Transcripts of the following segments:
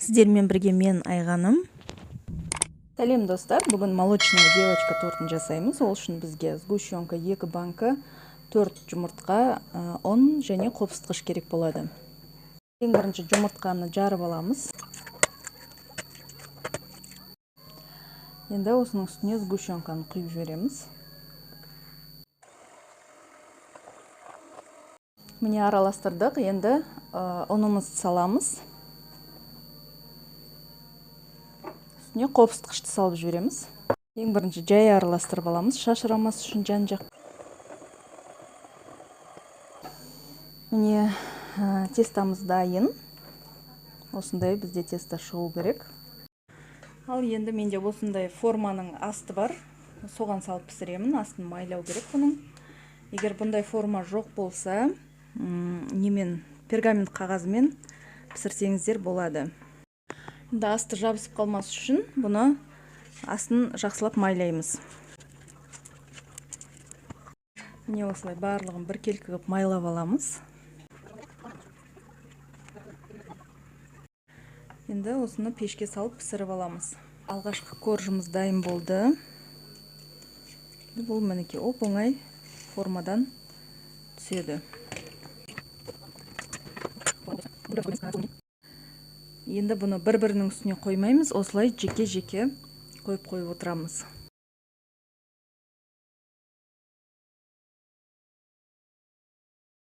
Сіздермен бірге мен Айғаным. Сәлем достар, бүгін молочная девочка тортын жасаймыз. Ол үшін бізге сгущенка 2 банка, 4 жұмыртқа, ұн және қопсытқыш керек болады. Ең бірінші жұмыртқаны жарып аламыз. Енді осының үстіне сгущенканы құйып жібереміз. Міне араластырдық. Енді ұнымызды саламыз. Үстіне қопсытқышты салып жібереміз. Ең бірінші жай араластырып аламыз, шашырамас үшін жан-жақ. Міне тестамыз дайын. Осындай бізде теста шығу керек. Ал енді менде осындай форманың асты бар. Соған салып пісіремін. Астын майлау керек бұның. Егер бұндай форма жоқ болса, пергамент қағазымен пісірсеңіздер болады. Асты жабысып қалмас үшін бұны астын жақсылап майлаймыз. Міне осылай барлығын біркелкі қылып майлап аламыз. Енді осыны пешке салып пісіріп аламыз. Алғашқы коржымыз дайын болды. Бұл мінекей оп-оңай формадан түседі. Енді бұны бір-бірінің үстіне қоймаймыз, осылай жеке-жеке қойып отырамыз.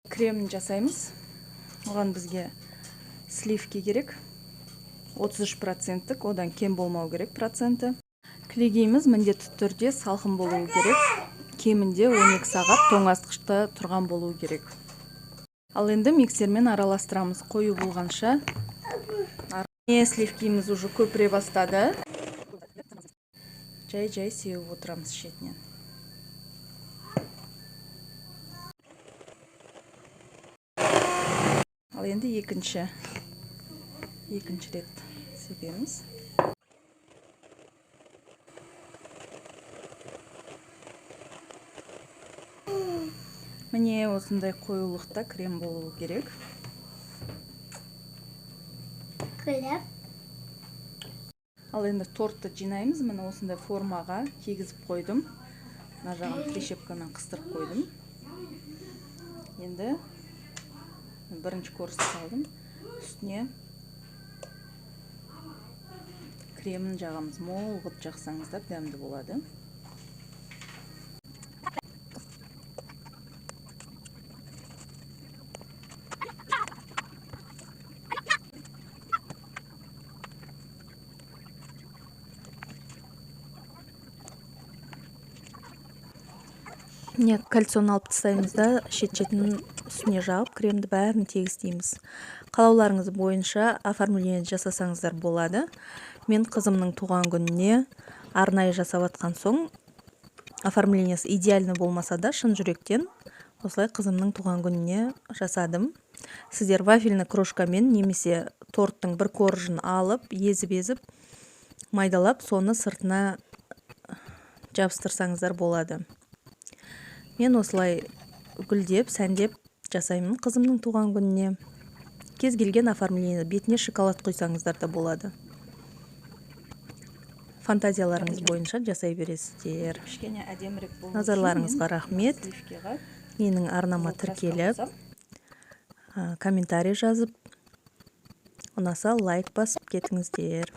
Кремін жасаймыз. Оған бізге сливки керек. 33%, одан кем болмау керек проценті. Кілегейіміз міндетті түрде салқын болуы керек. Кемінде 12 сағат тоңазытқышта тұрған болуы керек. Ал енді миксермен араластырамыз. Қою болғанша. Сливкіміз уже көпіре бастады. Жай-жай сеуіп отырамыз шетінен. Ал енді екінші рет себеміз. Міне осындай қоюлықта крем болуы керек. Ал енді тортты жинаймыз. Міне осындай формаға кигізіп қойдым. Мына жағын прищепкамен қыстырып қойдым. Енді бірінші коржды салдым. Үстіне кремін жағамыз. Мол ғып жақсаңыздар дәмді болады. Кальцоны алып тастаймыз да, шет-шетін үстіне жағып, кремді бәрін тегістейміз. Қалауларыңыз бойынша оформление жасасаңыздар болады. Мен қызымның туған күніне арнайы жасап атқан соң, оформлениясы идеальны болмаса да, шын жүректен осылай қызымның туған күніне жасадым. Сіздер вафельный крошкамен немесе торттың бір коржын алып, езіп-езіп, майдалап, соны сыртына жабыстырсаңыздар болады. Мен осылай гүлдеп, сәндеп жасаймын қызымның туған күніне. Кез келген оформление, бетіне шоколад құйсаңыздар да болады. Фантазияларыңыз бойынша жасай бересіздер. Назарларыңызға рахмет. Менің арнама тіркеліп, комментарий жазып, ұнаса лайк басып кетіңіздер.